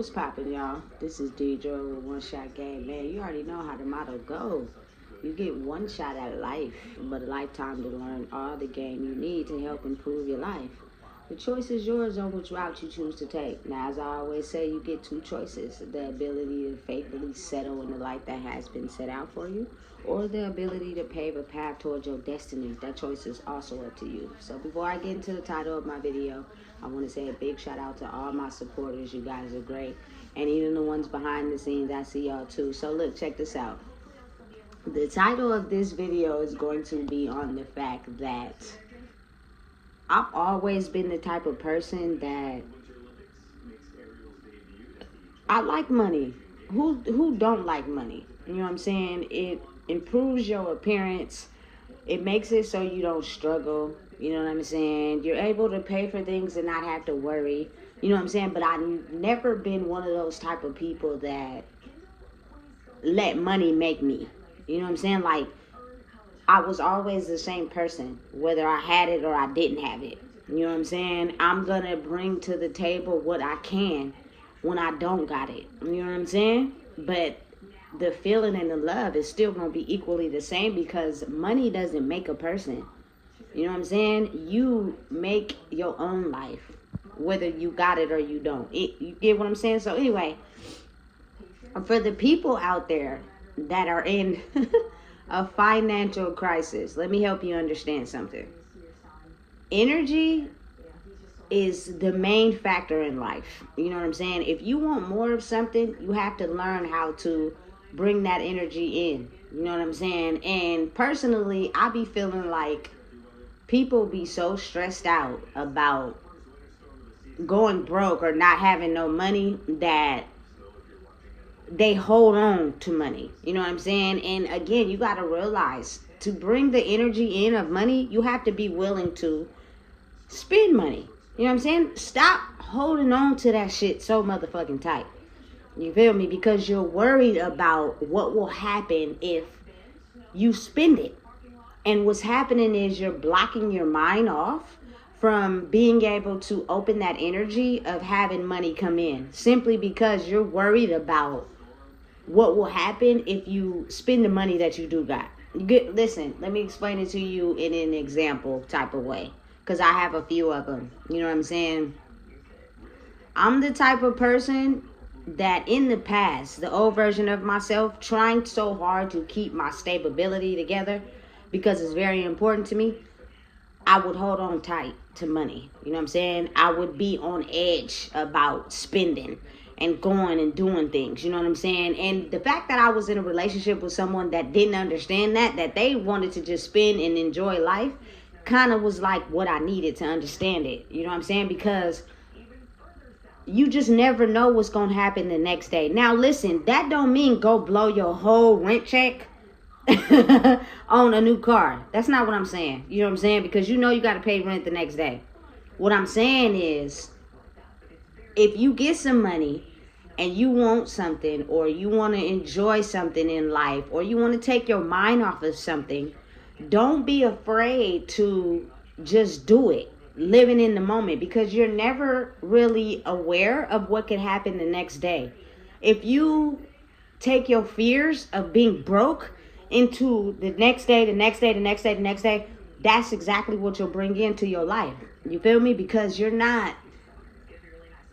What's poppin', y'all? This is Deidre with One Shot Game. Man, you already know how the motto goes. You get one shot at life, but a lifetime to learn all the game you need to help improve your life. The choice is yours on which route you choose to take. Now, as I always say, you get two choices: the ability to faithfully settle in the life that has been set out for you, or the ability to pave a path towards your destiny. That choice is also up to you. So before I get into the title of my video, I want to say a big shout out to all my supporters. You guys are great. And even the ones behind the scenes, I see y'all too. So look, check this out. The title of this video is going to be on the fact that I've always been the type of person that I like money. Who don't like money? You know what I'm saying? It improves your appearance. It makes it so you don't struggle. You know what I'm saying? You're able to pay for things and not have to worry. You know what I'm saying? But I've never been one of those type of people that let money make me. You know what I'm saying? Like, I was always the same person, whether I had it or I didn't have it. You know what I'm saying? I'm going to bring to the table what I can when I don't got it. You know what I'm saying? But the feeling and the love is still going to be equally the same, because money doesn't make a person. You know what I'm saying? You make your own life, whether you got it or you don't. You get what I'm saying? So anyway, for the people out there that are in a financial crisis, let me help you understand something. Energy is the main factor in life. You know what I'm saying? If you want more of something, you have to learn how to bring that energy in. You know what I'm saying? And personally, I be feeling like people be so stressed out about going broke or not having no money that they hold on to money. You know what I'm saying? And again, you got to realize, to bring the energy in of money, you have to be willing to spend money. You know what I'm saying? Stop holding on to that shit so motherfucking tight. You feel me? Because you're worried about what will happen if you spend it. And what's happening is you're blocking your mind off from being able to open that energy of having money come in, simply because you're worried about what will happen if you spend the money that you do got. Listen, let me explain it to you in an example type of way, because I have a few of them. You know what I'm saying? I'm the type of person that in the past, the old version of myself, trying so hard to keep my stability together because it's very important to me, I would hold on tight to money. You know what I'm saying? I would be on edge about spending and going and doing things. You know what I'm saying? And the fact that I was in a relationship with someone that didn't understand that they wanted to just spend and enjoy life, kind of was like what I needed to understand it. You know what I'm saying? Because you just never know what's going to happen the next day. Now, listen, that don't mean go blow your whole rent check on a new car. That's not what I'm saying. You know what I'm saying? Because you know you got to pay rent the next day. What I'm saying is, if you get some money and you want something, or you want to enjoy something in life, or you want to take your mind off of something, don't be afraid to just do it, living in the moment, because you're never really aware of what could happen the next day. If you take your fears of being broke into the next day, the next day, the next day, the next day, that's exactly what you'll bring into your life. You feel me? Because you're not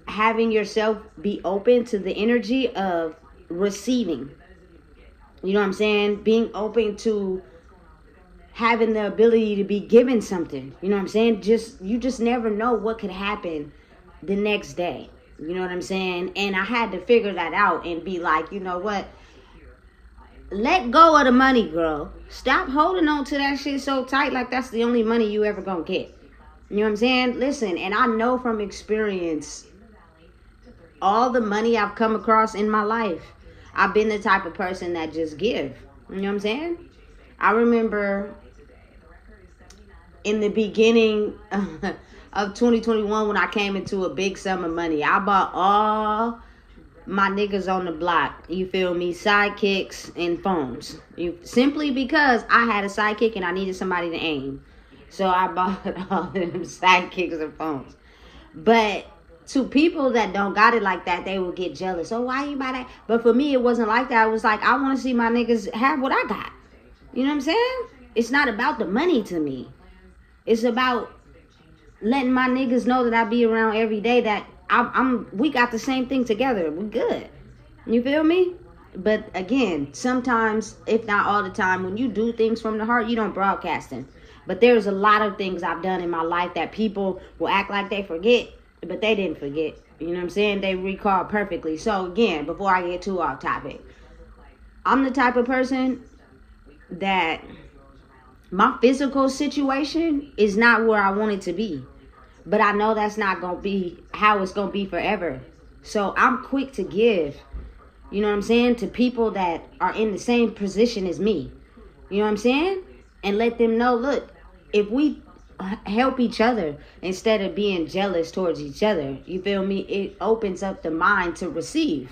having yourself be open to the energy of receiving. You know what I'm saying? Being open to having the ability to be given something. You know what I'm saying? You just never know what could happen the next day. You know what I'm saying? And I had to figure that out and be like, you know what? Let go of the money, girl. Stop holding on to that shit so tight like that's the only money you ever gonna get. You know what I'm saying? Listen, and I know from experience, all the money I've come across in my life, I've been the type of person that just give. You know what I'm saying? I remember in the beginning of 2021, when I came into a big sum of money, I bought all my niggas on the block, you feel me, sidekicks and phones. Simply because I had a sidekick and I needed somebody to aim. So I bought all of them sidekicks and phones. But To people that don't got it like that, they will get jealous. Oh, why you buy that? But for me, it wasn't like that. It was like, I want to see my niggas have what I got. You know what I'm saying? It's not about the money to me. It's about letting my niggas know that I be around every day, that we got the same thing together. We good. You feel me? But again, sometimes, if not all the time, when you do things from the heart, you don't broadcast them. But there's a lot of things I've done in my life that people will act like they forget, but they didn't forget. You know what I'm saying? They recall perfectly. So again, before I get too off topic, I'm the type of person that my physical situation is not where I want it to be. But I know that's not going to be how it's going to be forever. So I'm quick to give, you know what I'm saying, to people that are in the same position as me. You know what I'm saying? And let them know, look, if we help each other instead of being jealous towards each other, you feel me? It opens up the mind to receive.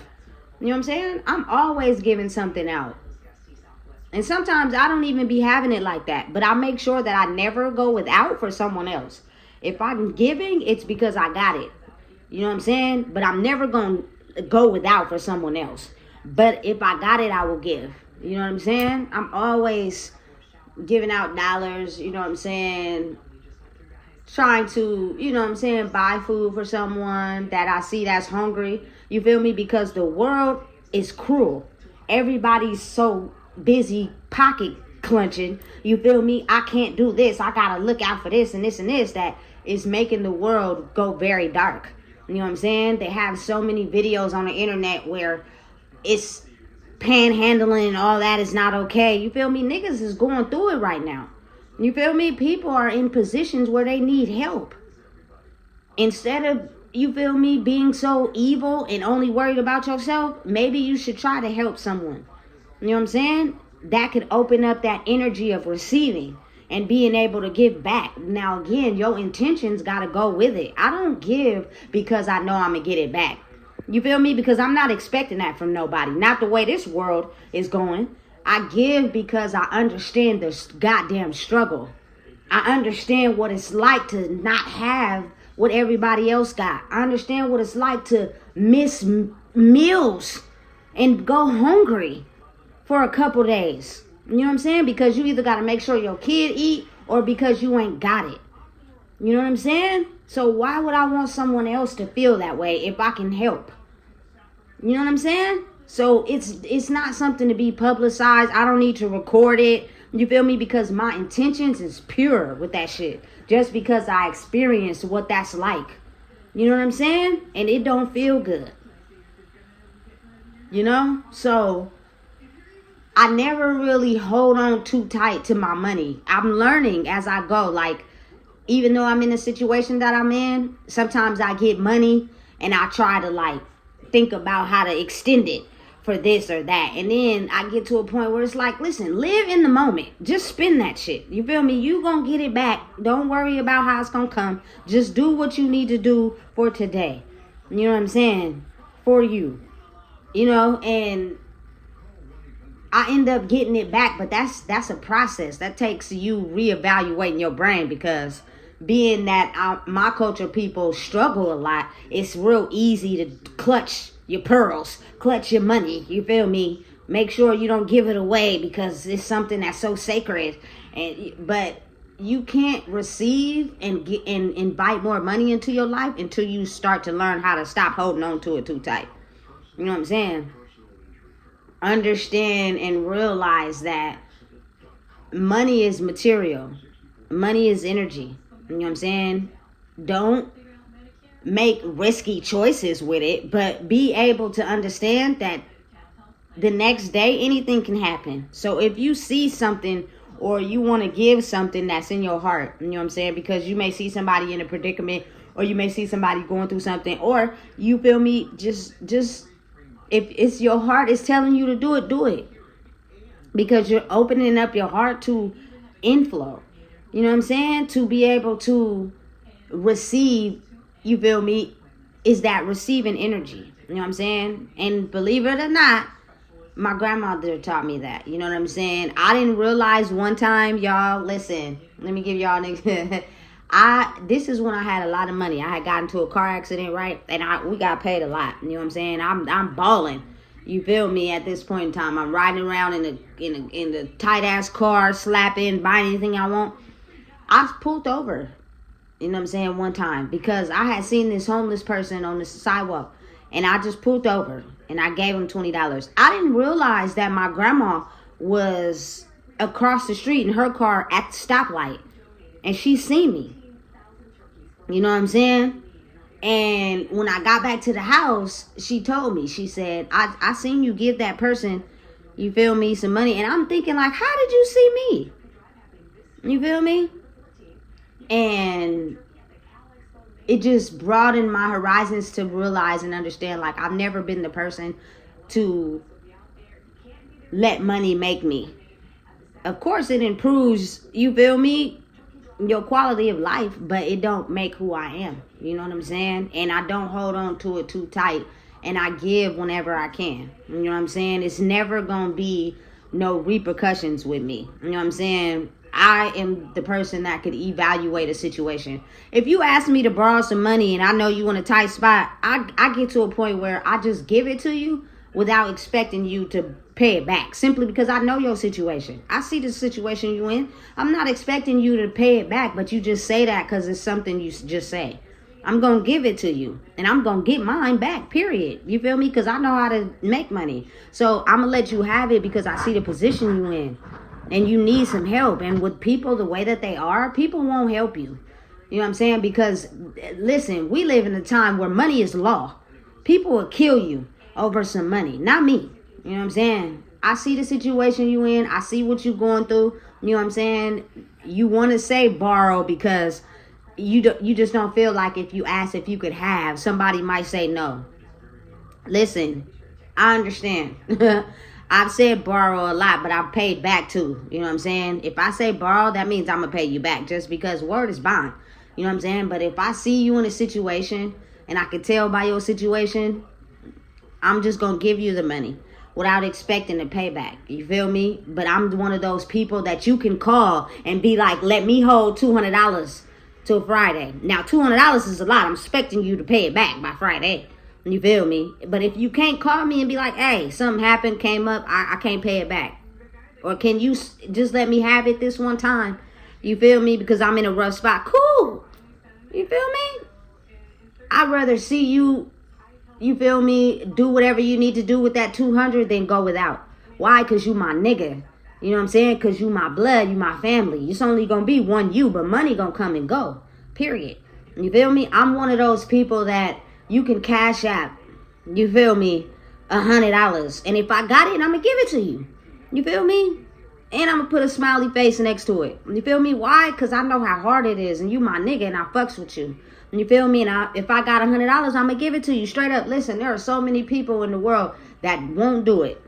You know what I'm saying? I'm always giving something out. And sometimes I don't even be having it like that. But I make sure that I never go without for someone else. If I'm giving, it's because I got it. You know what I'm saying? But I'm never going to go without for someone else. But if I got it, I will give. You know what I'm saying? I'm always giving out dollars, you know what I'm saying? Trying to, you know what I'm saying, buy food for someone that I see that's hungry. You feel me? Because the world is cruel. Everybody's so busy pocket clenching. You feel me? I can't do this. I gotta look out for this and this and this. That is making the world go very dark. You know what I'm saying? They have so many videos on the internet where it's panhandling and all that is not okay. You feel me? Niggas is going through it right now. You feel me? People are in positions where they need help. Instead of, you feel me, being so evil and only worried about yourself, maybe you should try to help someone. You know what I'm saying? That could open up that energy of receiving and being able to give back. Now, again, your intentions got to go with it. I don't give because I know I'm going to get it back. You feel me? Because I'm not expecting that from nobody. Not the way this world is going. I give because I understand the goddamn struggle. I understand what it's like to not have what everybody else got. I understand what it's like to miss meals and go hungry for a couple days. You know what I'm saying? Because you either got to make sure your kid eat or because you ain't got it. You know what I'm saying? So why would I want someone else to feel that way if I can help? You know what I'm saying? So it's not something to be publicized. I don't need to record it. You feel me? Because my intentions is pure with that shit. Just because I experienced what that's like. You know what I'm saying? And it don't feel good. You know? So I never really hold on too tight to my money. I'm learning as I go. Like, even though I'm in the situation that I'm in, sometimes I get money and I try to like think about how to extend it for this or that. And then I get to a point where it's like, listen, live in the moment. Just spend that shit. You feel me? You gonna get it back. Don't worry about how it's gonna come. Just do what you need to do for today. You know what I'm saying? For you. You know, and I end up getting it back, but that's a process. That takes you reevaluating your brain, because being that my culture people struggle a lot, it's real easy to clutch your pearls, clutch your money, you feel me? Make sure you don't give it away because it's something that's so sacred. But you can't receive and invite more money into your life until you start to learn how to stop holding on to it too tight. You know what I'm saying? Understand and realize that money is material. Money is energy. You know what I'm saying? Don't make risky choices with it, but be able to understand that the next day anything can happen. So if you see something or you want to give something that's in your heart, you know what I'm saying? Because you may see somebody in a predicament, or you may see somebody going through something, or you feel me, just if it's your heart is telling you to do it, do it. Because you're opening up your heart to inflow. You know what I'm saying? To be able to receive, you feel me, is that receiving energy. You know what I'm saying? And believe it or not, my grandmother taught me that. You know what I'm saying? I didn't realize one time, y'all, listen, let me give y'all This is when I had a lot of money. I had gotten into a car accident, right? And we got paid a lot. You know what I'm saying? I'm balling. You feel me? At this point in time, I'm riding around in the tight ass car, slapping, buying anything I want. I pulled over. You know what I'm saying? One time because I had seen this homeless person on the sidewalk, and I just pulled over and I gave him $20. I didn't realize that my grandma was across the street in her car at the stoplight, and she seen me. You know what I'm saying? And when I got back to the house, she told me, she said, I seen you give that person, you feel me, some money. And I'm thinking, like, how did you see me? You feel me? And it just broadened my horizons to realize and understand, like, I've never been the person to let money make me. Of course, it improves, you feel me, your quality of life, but it don't make who I am. You know what I'm saying? And I don't hold on to it too tight, and I give whenever I can. You know what I'm saying? It's never gonna be no repercussions with me. You know what I'm saying? I am the person that could evaluate a situation. If you ask me to borrow some money and I know you in a tight spot, I get to a point where I just give it to you without expecting you to pay it back, simply because I know your situation. I see the situation you in. I'm not expecting you to pay it back, but you just say that because it's something you just say. I'm going to give it to you, and I'm going to get mine back, period. You feel me? Because I know how to make money. So I'm going to let you have it because I see the position you in, and you need some help. And with people the way that they are, people won't help you. You know what I'm saying? Because, listen, we live in a time where money is law. People will kill you over some money, not me. You know what I'm saying? I see the situation you in. I see what you're going through. You know what I'm saying? You want to say borrow because you just don't feel like if you ask if you could have, somebody might say no. Listen, I understand. I've said borrow a lot, but I've paid back too. You know what I'm saying? If I say borrow, that means I'm going to pay you back just because word is bond. You know what I'm saying? But if I see you in a situation and I can tell by your situation, I'm just going to give you the money without expecting a payback. You feel me? But I'm one of those people that you can call and be like, let me hold $200 till Friday. Now, $200 is a lot. I'm expecting you to pay it back by Friday. You feel me? But if you can't call me and be like, hey, something happened, came up, I can't pay it back. Or can you just let me have it this one time? You feel me? Because I'm in a rough spot. Cool. You feel me? I'd rather see you, you feel me, do whatever you need to do with that 200 than go without. Why? Because you my nigga. You know what I'm saying? Because you my blood, you my family. It's only going to be one you, but money going to come and go. Period. You feel me? I'm one of those people that you can cash app, you feel me, $100. And if I got it, I'm going to give it to you. You feel me? And I'm going to put a smiley face next to it. You feel me? Why? Because I know how hard it is. And you my nigga and I fucks with you. You feel me? And if I got $100, I'm going to give it to you straight up. Listen, there are so many people in the world that won't do it.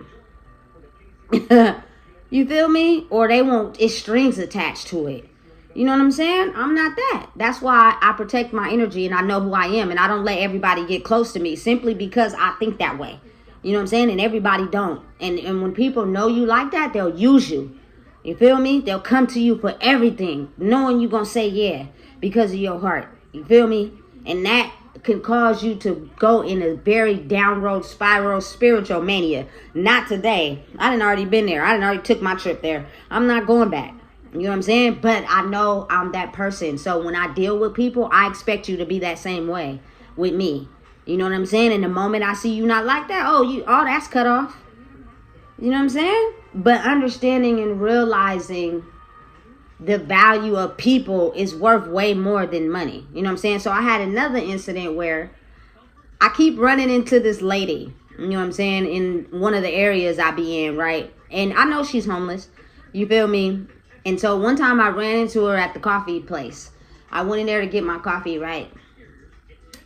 You feel me? Or they won't, it's strings attached to it. You know what I'm saying? I'm not that. That's why I protect my energy and I know who I am. And I don't let everybody get close to me simply because I think that way. You know what I'm saying? And everybody don't. And when people know you like that, they'll use you. You feel me? They'll come to you for everything, knowing you're going to say yeah because of your heart. You feel me? And that can cause you to go in a very down road spiral spiritual mania. Not today. I done already been there. I done already took my trip there. I'm not going back. You know what I'm saying? But I know I'm that person. So when I deal with people, I expect you to be that same way with me. You know what I'm saying? And the moment I see you not like that, oh, that's cut off. You know what I'm saying? But understanding and realizing the value of people is worth way more than money. You know what I'm saying? So I had another incident where I keep running into this lady, you know what I'm saying, in one of the areas I be in, right? And I know she's homeless. You feel me? And so one time I ran into her at the coffee place. I went in there to get my coffee, right?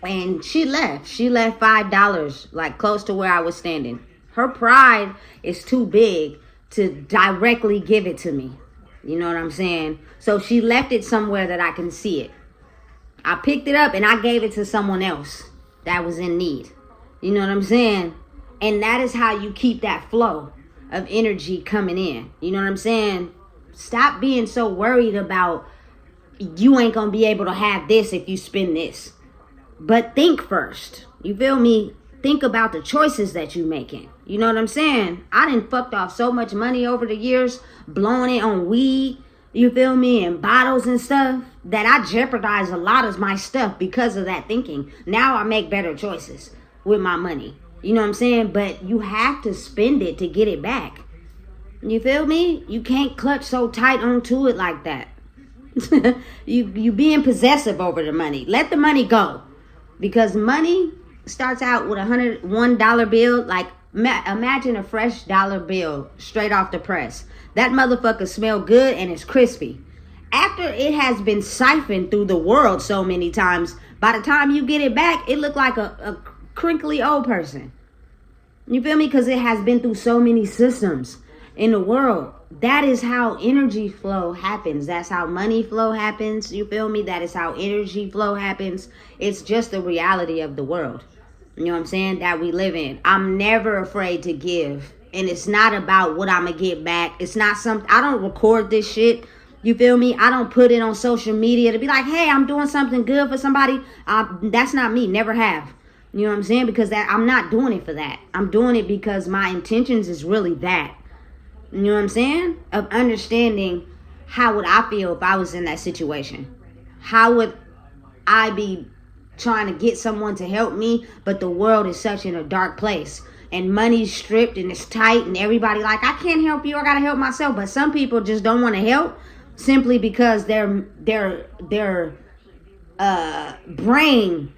And she left. She left $5, like close to where I was standing. Her pride is too big to directly give it to me. You know what I'm saying? So she left it somewhere that I can see it. I picked it up and I gave it to someone else that was in need. You know what I'm saying? And that is how you keep that flow of energy coming in. You know what I'm saying? Stop being so worried about you ain't gonna be able to have this if you spend this. But think first. You feel me? Think about the choices that you making. You know what I'm saying? I done fucked off so much money over the years, blowing it on weed, you feel me, and bottles and stuff, that I jeopardize a lot of my stuff because of that thinking. Now I make better choices with my money. You know what I'm saying? But you have to spend it to get it back. You feel me? You can't clutch so tight onto it like that. you being possessive over the money. Let the money go. Because money starts out with $101 bill. Like, imagine a fresh dollar bill straight off the press. That motherfucker smell good and it's crispy. After it has been siphoned through the world so many times, by the time you get it back, it look like a crinkly old person. You feel me? Because it has been through so many systems in the world. That is how energy flow happens. That's how money flow happens. You feel me? That is how energy flow happens. It's just the reality of the world. You know what I'm saying? That we live in. I'm never afraid to give. And it's not about what I'm going to get back. It's not something. I don't record this shit. You feel me? I don't put it on social media to be like, hey, I'm doing something good for somebody. That's not me. Never have. You know what I'm saying? Because I'm not doing it for that. I'm doing it because my intentions is really that. You know what I'm saying? Of understanding how would I feel if I was in that situation. How would I be trying to get someone to help me, but the world is such in a dark place. And money's stripped and it's tight and everybody like, I can't help you, I gotta help myself. But some people just don't want to help simply because their brain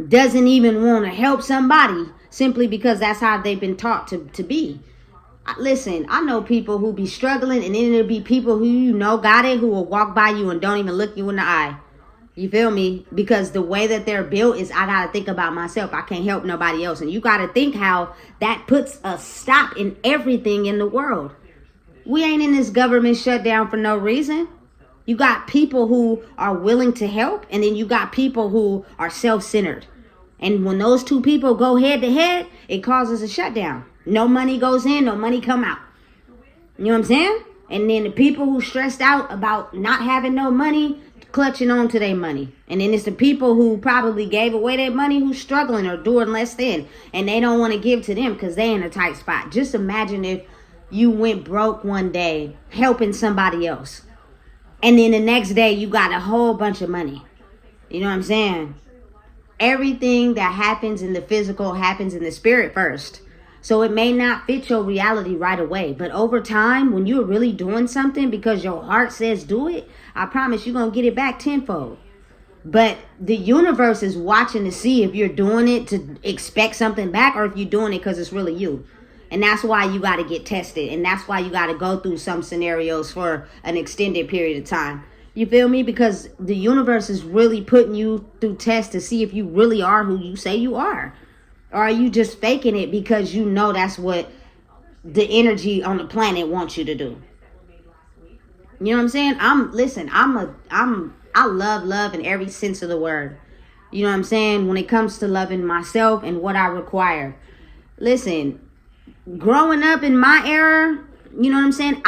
doesn't even want to help somebody simply because that's how they've been taught to be. Listen, I know people who be struggling, and then there'll be people who you know got it, who will walk by you and don't even look you in the eye. You feel me? Because the way that they're built is, I gotta think about myself. I can't help nobody else. And you gotta think how that puts a stop in everything in the world. We ain't in this government shutdown for no reason. You got people who are willing to help, and then you got people who are self-centered. And when those two people go head to head, it causes a shutdown. No money goes in, no money come out. You know what I'm saying? And then the people who stressed out about not having no money, clutching on to their money. And then it's the people who probably gave away their money who's struggling or doing less than. And they don't want to give to them because they in a tight spot. Just imagine if you went broke one day helping somebody else. And then the next day you got a whole bunch of money. You know what I'm saying? Everything that happens in the physical happens in the spirit first. So it may not fit your reality right away. But over time, when you're really doing something because your heart says do it, I promise you're going to get it back tenfold. But the universe is watching to see if you're doing it to expect something back or if you're doing it because it's really you. And that's why you got to get tested. And that's why you got to go through some scenarios for an extended period of time. You feel me? Because the universe is really putting you through tests to see if you really are who you say you are. Or are you just faking it because you know that's what the energy on the planet wants you to do? You know what I'm saying? I love love in every sense of the word. You know what I'm saying? When it comes to loving myself and what I require. Listen, growing up in my era, you know what I'm saying?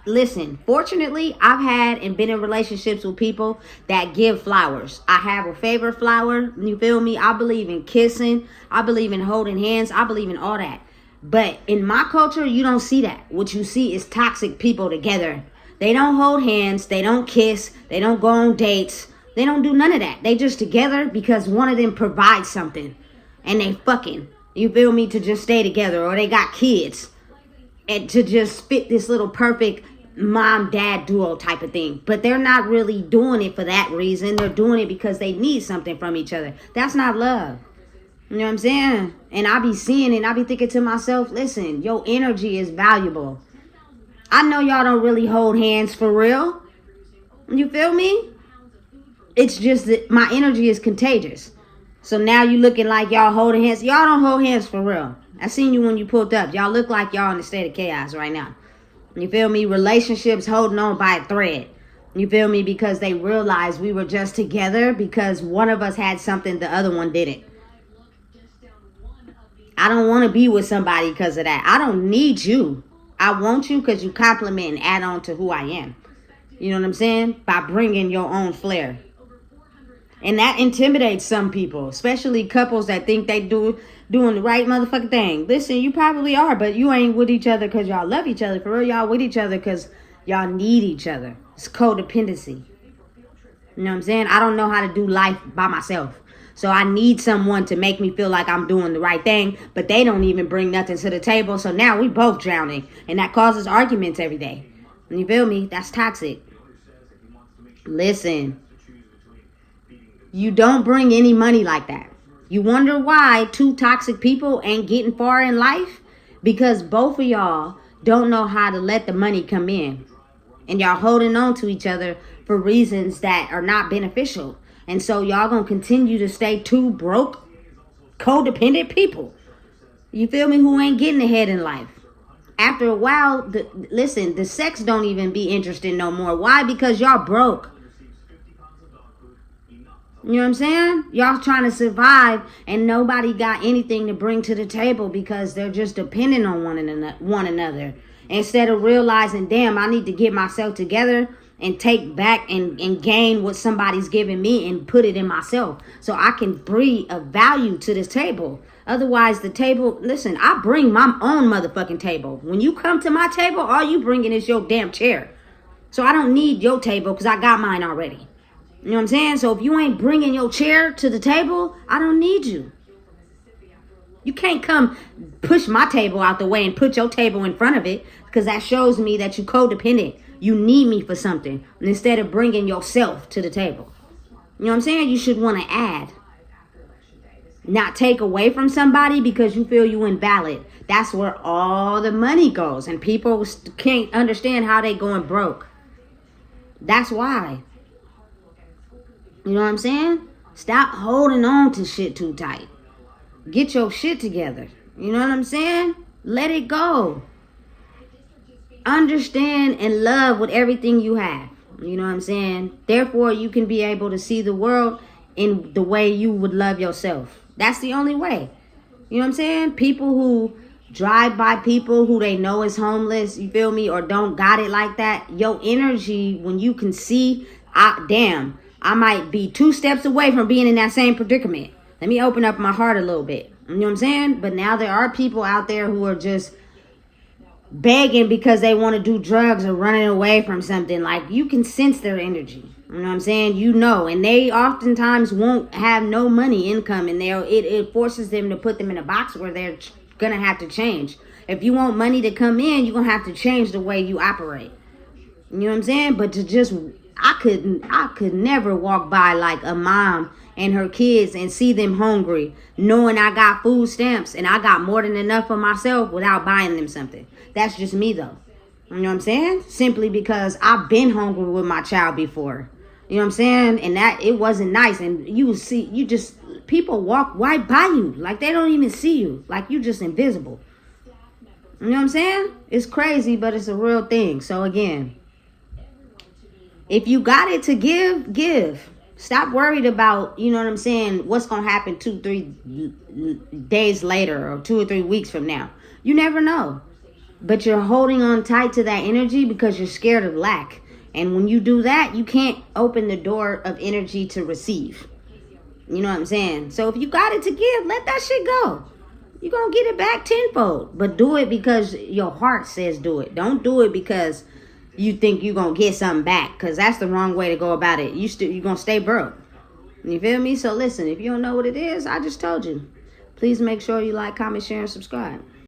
Listen, fortunately, I've had and been in relationships with people that give flowers. I have a favorite flower. You feel me? I believe in kissing. I believe in holding hands. I believe in all that. But in my culture, you don't see that. What you see is toxic people together. They don't hold hands. They don't kiss. They don't go on dates. They don't do none of that. They just together because one of them provides something. And they fucking, you feel me, to just stay together. Or they got kids. And to just fit this little perfect mom-dad duo type of thing. But they're not really doing it for that reason. They're doing it because they need something from each other. That's not love. You know what I'm saying? And I be seeing it and I be thinking to myself, listen, your energy is valuable. I know y'all don't really hold hands for real. You feel me? It's just that my energy is contagious. So now you looking like y'all holding hands. Y'all don't hold hands for real. I seen you when you pulled up. Y'all look like y'all in a state of chaos right now. You feel me? Relationships holding on by a thread. You feel me? Because they realized we were just together because one of us had something the other one didn't. I don't want to be with somebody because of that. I don't need you. I want you because you compliment and add on to who I am. You know what I'm saying? By bringing your own flair. And that intimidates some people, especially couples that think they doing the right motherfucking thing. Listen, you probably are, but you ain't with each other because y'all love each other. For real, y'all with each other because y'all need each other. It's codependency. You know what I'm saying? I don't know how to do life by myself. So I need someone to make me feel like I'm doing the right thing, but they don't even bring nothing to the table. So now we both drowning, and that causes arguments every day. You feel me? That's toxic. Listen, you don't bring any money like that. You wonder why two toxic people ain't getting far in life? Because both of y'all don't know how to let the money come in. And y'all holding on to each other for reasons that are not beneficial. And so y'all gonna continue to stay two broke, codependent people. You feel me? Who ain't getting ahead in life. After a while, the sex don't even be interesting no more. Why? Because y'all broke. You know what I'm saying? Y'all trying to survive and nobody got anything to bring to the table because they're just dependent on one another. Instead of realizing, damn, I need to get myself together and take back and gain what somebody's giving me and put it in myself so I can bring a value to this table. Otherwise, the table, listen, I bring my own motherfucking table. When you come to my table, all you bringing is your damn chair. So I don't need your table because I got mine already. You know what I'm saying? So if you ain't bringing your chair to the table, I don't need you. You can't come push my table out the way and put your table in front of it because that shows me that you codependent. You need me for something instead of bringing yourself to the table. You know what I'm saying? You should want to add. Not take away from somebody because you feel you invalid. That's where all the money goes. And people can't understand how they going broke. That's why. You know what I'm saying? Stop holding on to shit too tight. Get your shit together. You know what I'm saying? Let it go. Understand and love with everything you have. You know what I'm saying? Therefore, you can be able to see the world in the way you would love yourself. That's the only way. You know what I'm saying? People who drive by people who they know is homeless, you feel me, or don't got it like that, your energy, when you can see, I might be 2 steps away from being in that same predicament. Let me open up my heart a little bit. You know what I'm saying? But now there are people out there who are just begging because they want to do drugs or running away from something. Like, you can sense their energy. You know what I'm saying? You know. And they oftentimes won't have no money income. And it forces them to put them in a box where they're going to have to change. If you want money to come in, you're going to have to change the way you operate. You know what I'm saying? But to just... I could never walk by like a mom and her kids and see them hungry, knowing I got food stamps and I got more than enough for myself without buying them something. That's just me though. You know what I'm saying? Simply because I've been hungry with my child before. You know what I'm saying? And that it wasn't nice. And people walk right by you. Like they don't even see you. Like you just invisible. You know what I'm saying? It's crazy, but it's a real thing. So again, if you got it to give. Stop worried about, you know what I'm saying, what's going to happen 2-3 days later or 2 or 3 weeks from now. You never know. But you're holding on tight to that energy because you're scared of lack. And when you do that, you can't open the door of energy to receive. You know what I'm saying? So if you got it to give, let that shit go. You're going to get it back tenfold. But do it because your heart says do it. Don't do it because you think you're going to get something back, because that's the wrong way to go about it. You're going to stay broke. You feel me? So listen, if you don't know what it is, I just told you. Please make sure you like, comment, share, and subscribe.